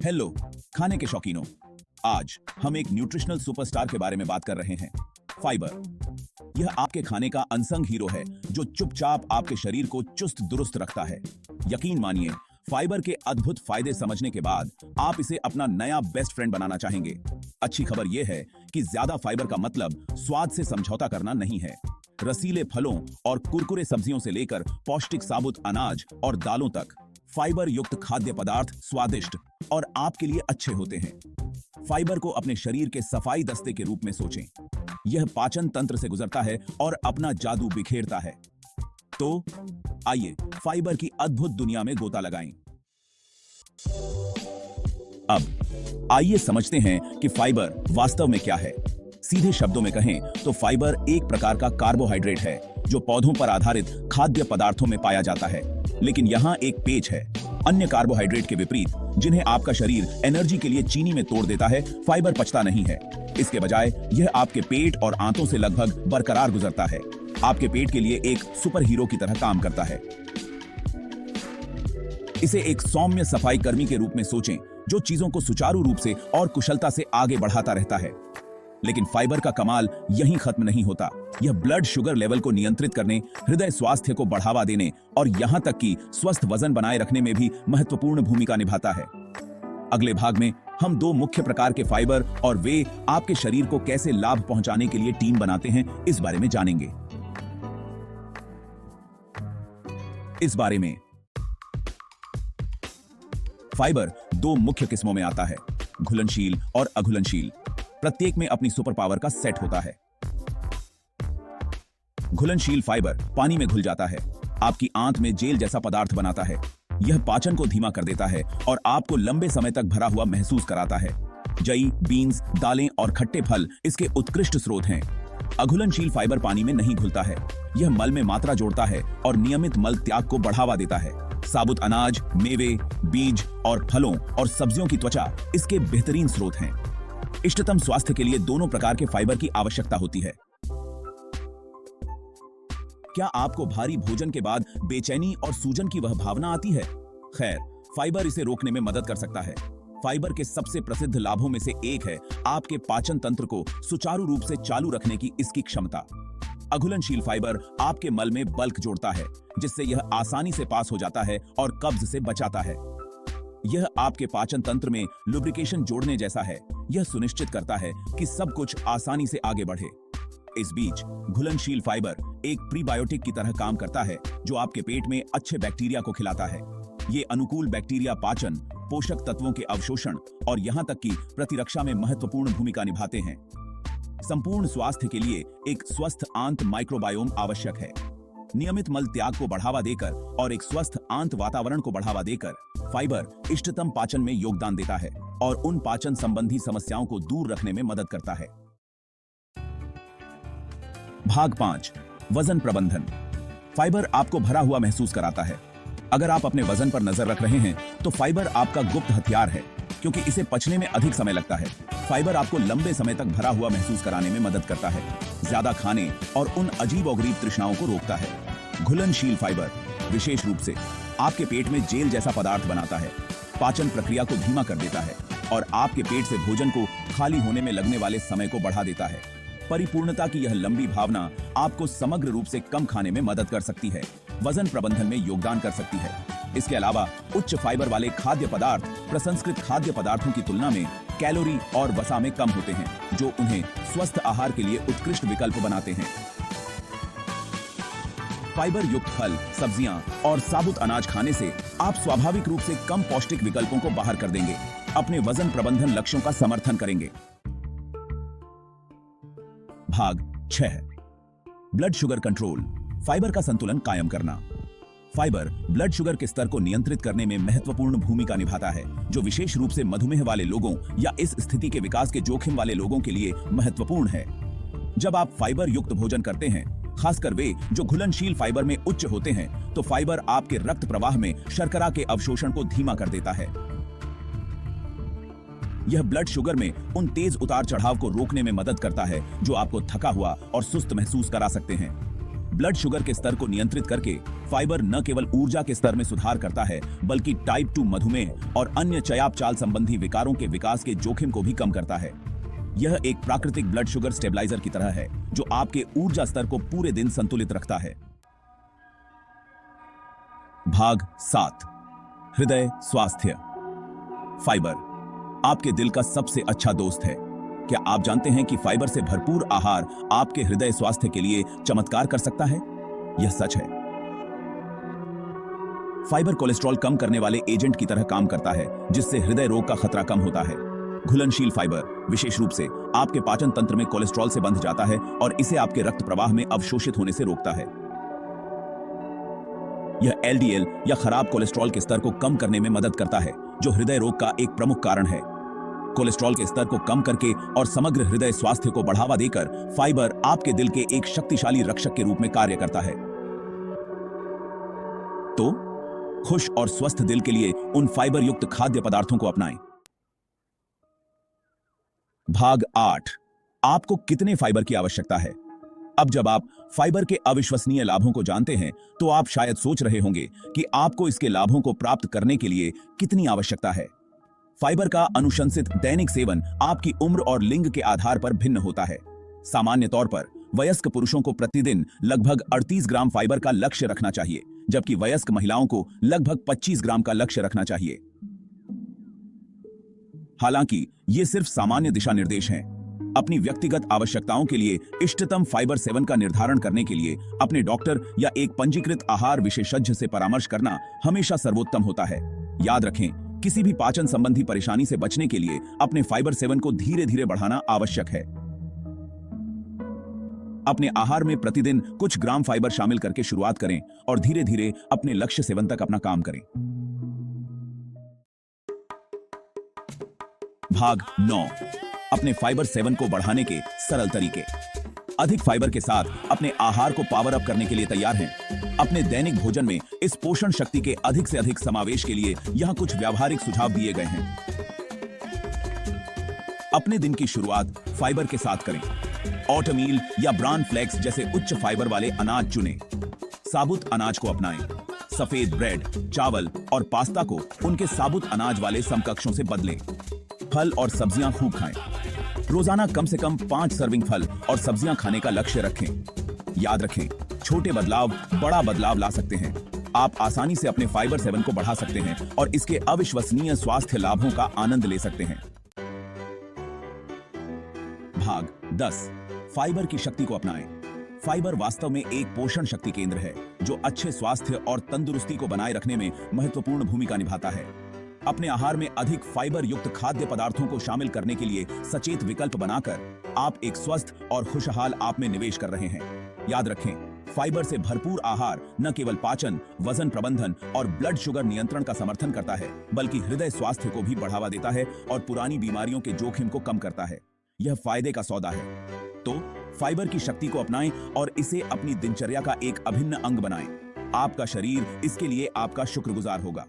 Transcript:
Hello खाने के शौकीनों, आज हम एक न्यूट्रिशनल सुपरस्टार के बारे में बात कर रहे हैं, फाइबर। यह आपके खाने का अनसंग हीरो है जो चुपचाप आपके शरीर को चुस्त दुरुस्त रखता है। यकीन मानिए, फाइबर के अद्भुत फायदे समझने के बाद आप इसे अपना नया बेस्ट फ्रेंड बनाना चाहेंगे। अच्छी खबर यह है कि ज्यादा फाइबर का मतलब स्वाद से समझौता करना नहीं है। रसीले फलों और कुरकुरे सब्जियों से लेकर पौष्टिक साबुत अनाज और दालों तक फाइबर युक्त खाद्य पदार्थ स्वादिष्ट और आपके लिए अच्छे होते हैं। फाइबर को अपने शरीर के सफाई दस्ते के रूप में सोचें। यह पाचन तंत्र से गुजरता है और अपना जादू बिखेरता है। तो आइए फाइबर की अद्भुत दुनिया में गोता लगाएं। अब आइए समझते हैं कि फाइबर वास्तव में क्या है। सीधे शब्दों में कहें तो फाइबर एक प्रकार का कार्बोहाइड्रेट है जो पौधों पर आधारित खाद्य पदार्थों में पाया जाता है। लेकिन यहाँ एक पेच है। अन्य कार्बोहाइड्रेट के विपरीत, जिन्हें आपका शरीर एनर्जी के लिए चीनी में तोड़ देता है, फाइबर पचता नहीं है। इसके बजाय यह आपके पेट और आंतों से लगभग बरकरार गुजरता है। आपके पेट के लिए एक सुपर हीरो की तरह काम करता है। इसे एक सौम्य सफाई कर्मी के रूप में सोचें जो चीजों को सुचारू रूप से और कुशलता से आगे बढ़ाता रहता है। लेकिन फाइबर का कमाल यहीं खत्म नहीं होता। यह ब्लड शुगर लेवल को नियंत्रित करने, हृदय स्वास्थ्य को बढ़ावा देने और यहां तक कि स्वस्थ वजन बनाए रखने में भी महत्वपूर्ण भूमिका निभाता है। अगले भाग में हम दो मुख्य प्रकार के फाइबर और वे आपके शरीर को कैसे लाभ पहुंचाने के लिए टीम बनाते हैं, इस बारे में जानेंगे। इस बारे में फाइबर दो मुख्य किस्मों में आता है, घुलनशील और अघुलनशील। प्रत्येक में अपनी सुपर पावर का सेट होता है। घुलनशील फाइबर पानी में घुल जाता है, आपकी आंत में जेल जैसा पदार्थ बनाता है। यह पाचन को धीमा कर देता है और आपको लंबे समय तक भरा हुआ महसूस कराता है। जई, बीन्स, दालें और खट्टे फल इसके उत्कृष्ट स्रोत हैं। अघुलनशील फाइबर पानी में नहीं घुलता है। यह मल में मात्रा जोड़ता है और नियमित मल त्याग को बढ़ावा देता है। साबुत अनाज, मेवे, बीज और फलों और सब्जियों की त्वचा इसके बेहतरीन स्रोत हैं। इष्टतम स्वास्थ्य के लिए दोनों प्रकार के फाइबर की आवश्यकता होती है। क्या आपको भारी भोजन के बाद बेचैनी और सूजन की वह भावना आती है? खैर, फाइबर इसे रोकने में मदद कर सकता है। फाइबर के सबसे प्रसिद्ध लाभों में से एक है आपके पाचन तंत्र को सुचारू रूप से चालू रखने की इसकी क्षमता। अघुलनशील फाइबर आपके मल में बल्क जोड़ता है, जिससे यह आसानी से पास हो जाता है और कब्ज से बचाता है। यह आपके पाचन तंत्र में लुब्रिकेशन जोड़ने जैसा है। यह सुनिश्चित करता है कि सब कुछ आसानी से आगे बढ़े। इस बीच घुलनशील फाइबर एक प्रीबायोटिक की तरह काम करता है जो आपके पेट में अच्छे बैक्टीरिया को खिलाता है। ये अनुकूल बैक्टीरिया पाचन, पोषक तत्वों के अवशोषण और यहां तक कि प्रतिरक्षा में महत्वपूर्ण भूमिका निभाते हैं। संपूर्ण स्वास्थ्य के लिए एक स्वस्थ आंत माइक्रोबायोम आवश्यक है। नियमित मल त्याग को बढ़ावा देकर और एक स्वस्थ आंत वातावरण को बढ़ावा देकर फाइबर इष्टतम पाचन में योगदान देता है और उन पाचन संबंधी समस्याओं को दूर रखने में मदद करता है। भाग 5, वजन प्रबंधन। फाइबर आपको भरा हुआ महसूस कराता है। अगर आप अपने वजन पर नजर रख रहे हैं तो फाइबर आपका गुप्त हथियार है, क्योंकि इसे पचने में अधिक समय लगता है। फाइबर आपको लंबे समय तक भरा हुआ महसूस कराने में मदद करता है, ज्यादा खाने और उन अजीबोगरीब तृष्णाओं को रोकता है। घुलनशील फाइबर विशेष रूप से आपके पेट में जेल जैसा पदार्थ बनाता है, पाचन प्रक्रिया को धीमा कर देता है और आपके पेट से भोजन को खाली होने में लगने वाले समय को बढ़ा देता है। परिपूर्णता की यह लंबी भावना आपको समग्र रूप से कम खाने में मदद कर सकती है, वजन प्रबंधन में योगदान कर सकती है। इसके अलावा उच्च फाइबर वाले खाद्य पदार्थ प्रसंस्कृत खाद्य पदार्थों की तुलना में कैलोरी और वसा में कम होते हैं, जो उन्हें स्वस्थ आहार के लिए उत्कृष्ट विकल्प बनाते हैं। फाइबर युक्त फल, सब्जियां और साबुत अनाज खाने से आप स्वाभाविक रूप से कम पौष्टिक विकल्पों को बाहर कर देंगे, अपने वजन प्रबंधन लक्ष्यों का समर्थन करेंगे। भाग 6, ब्लड शुगर कंट्रोल। फाइबर का संतुलन कायम करना। फाइबर ब्लड शुगर के स्तर को नियंत्रित करने में महत्वपूर्ण भूमिका निभाता है, जो विशेष रूप से मधुमेह वाले लोगों या इस स्थिति के विकास के जोखिम वाले लोगों के लिए महत्वपूर्ण है। जब आप फाइबर युक्त भोजन करते हैं, खासकर वे जो घुलनशील फाइबर में उच्च होते हैं, तो फाइबर आपके रक्त प्रवाह में शर्करा के अवशोषण को धीमा कर देता है। यह ब्लड शुगर में उन तेज उतार चढ़ाव को रोकने में मदद करता है जो आपको थका हुआ और सुस्त महसूस करा सकते हैं। ब्लड शुगर के स्तर को नियंत्रित करके फाइबर न केवल ऊर्जा के स्तर में सुधार करता है बल्कि टाइप 2 मधुमेह और अन्य चयापचाल संबंधी विकारों के विकास के जोखिम को भी कम करता है। यह एक प्राकृतिक ब्लड शुगर स्टेबलाइजर की तरह है जो आपके ऊर्जा स्तर को पूरे दिन संतुलित रखता है। भाग 7, हृदय स्वास्थ्य। फाइबर आपके दिल का सबसे अच्छा दोस्त है। क्या आप जानते हैं कि फाइबर से भरपूर आहार आपके हृदय स्वास्थ्य के लिए चमत्कार कर सकता है? यह सच है। फाइबर कोलेस्ट्रॉल कम करने वाले एजेंट की तरह काम करता है, जिससे हृदय रोग का खतरा कम होता है। घुलनशील फाइबर विशेष रूप से आपके पाचन तंत्र में कोलेस्ट्रॉल से बंध जाता है और इसे आपके रक्त प्रवाह में अवशोषित होने से रोकता है। यह एलडीएल या खराब कोलेस्ट्रॉल के स्तर को कम करने में मदद करता है, जो हृदय रोग का एक प्रमुख कारण है। कोलेस्ट्रॉल के स्तर को कम करके और समग्र हृदय स्वास्थ्य को बढ़ावा देकर फाइबर आपके दिल के एक शक्तिशाली रक्षक के रूप में कार्य करता है। तो खुश और स्वस्थ दिल के लिए उन फाइबर युक्त खाद्य पदार्थों को अपनाएं। भाग 8, आपको कितने फाइबर की आवश्यकता है? अब जब आप फाइबर के अविश्वसनीय लाभों को जानते हैं तो आप शायद सोच रहे होंगे कि आपको इसके लाभों को प्राप्त करने के लिए कितनी आवश्यकता है। फाइबर का अनुशंसित दैनिक सेवन आपकी उम्र और लिंग के आधार पर भिन्न होता है। सामान्य तौर पर वयस्क पुरुषों को प्रतिदिन लगभग 38 ग्राम फाइबर का लक्ष्य रखना चाहिए, जबकि वयस्क महिलाओं को लगभग 25 ग्राम का लक्ष्य रखना चाहिए। हालांकि ये सिर्फ सामान्य दिशा निर्देश हैं। अपनी व्यक्तिगत आवश्यकताओं के लिए इष्टतम फाइबर सेवन का निर्धारण करने के लिए अपने डॉक्टर या एक पंजीकृत आहार विशेषज्ञ से परामर्श करना हमेशा सर्वोत्तम होता है। याद रखें, किसी भी पाचन संबंधी परेशानी से बचने के लिए अपने फाइबर सेवन को धीरे धीरे बढ़ाना आवश्यक है। अपने आहार में प्रतिदिन कुछ ग्राम फाइबर शामिल करके शुरुआत करें और धीरे धीरे अपने लक्ष्य सेवन तक अपना काम करें। भाग 9, अपने फाइबर सेवन को बढ़ाने के सरल तरीके। अधिक फाइबर के साथ अपने आहार को पावर अप करने के लिए तैयार हैं? अपने दैनिक भोजन में इस पोषण शक्ति के अधिक से अधिक समावेश के लिए यहां कुछ व्यावहारिक सुझाव दिए गए हैं। अपने दिन की शुरुआत फाइबर के साथ करें। ओटमील या ब्रान फ्लेक्स जैसे उच्च फाइबर वाले अनाज चुनें। साबुत अनाज को अपनाएं। सफेद ब्रेड, चावल और पास्ता को उनके साबुत अनाज वाले समकक्षों से बदलें। फल और सब्जियां खूब खाएं। रोजाना कम से कम 5 सर्विंग फल और सब्जियां खाने का लक्ष्य रखें। याद रखें, छोटे बदलाव बड़ा बदलाव ला सकते हैं। आप आसानी से अपने फाइबर सेवन को बढ़ा सकते हैं और इसके अविश्वसनीय स्वास्थ्य लाभों का आनंद ले सकते हैं। भाग 10, फाइबर की शक्ति को अपनाएं। फाइबर वास्तव में एक पोषण शक्ति केंद्र है जो अच्छे स्वास्थ्य और तंदुरुस्ती को बनाए रखने में महत्वपूर्ण भूमिका निभाता है। अपने आहार में अधिक फाइबर युक्त खाद्य पदार्थों को शामिल करने के लिए सचेत विकल्प बनाकर आप एक स्वस्थ और खुशहाल आप में निवेश कर रहे हैं। याद रखें, फाइबर से भरपूर आहार न केवल पाचन, वजन प्रबंधन और ब्लड शुगर नियंत्रण का समर्थन करता है, बल्कि हृदय स्वास्थ्य को भी बढ़ावा देता है और पुरानी बीमारियों के जोखिम को कम करता है। यह फायदे का सौदा है। तो फाइबर की शक्ति को अपनाएं और इसे अपनी दिनचर्या का एक अभिन्न अंग बनाएं। आपका शरीर इसके लिए आपका शुक्रगुजार होगा।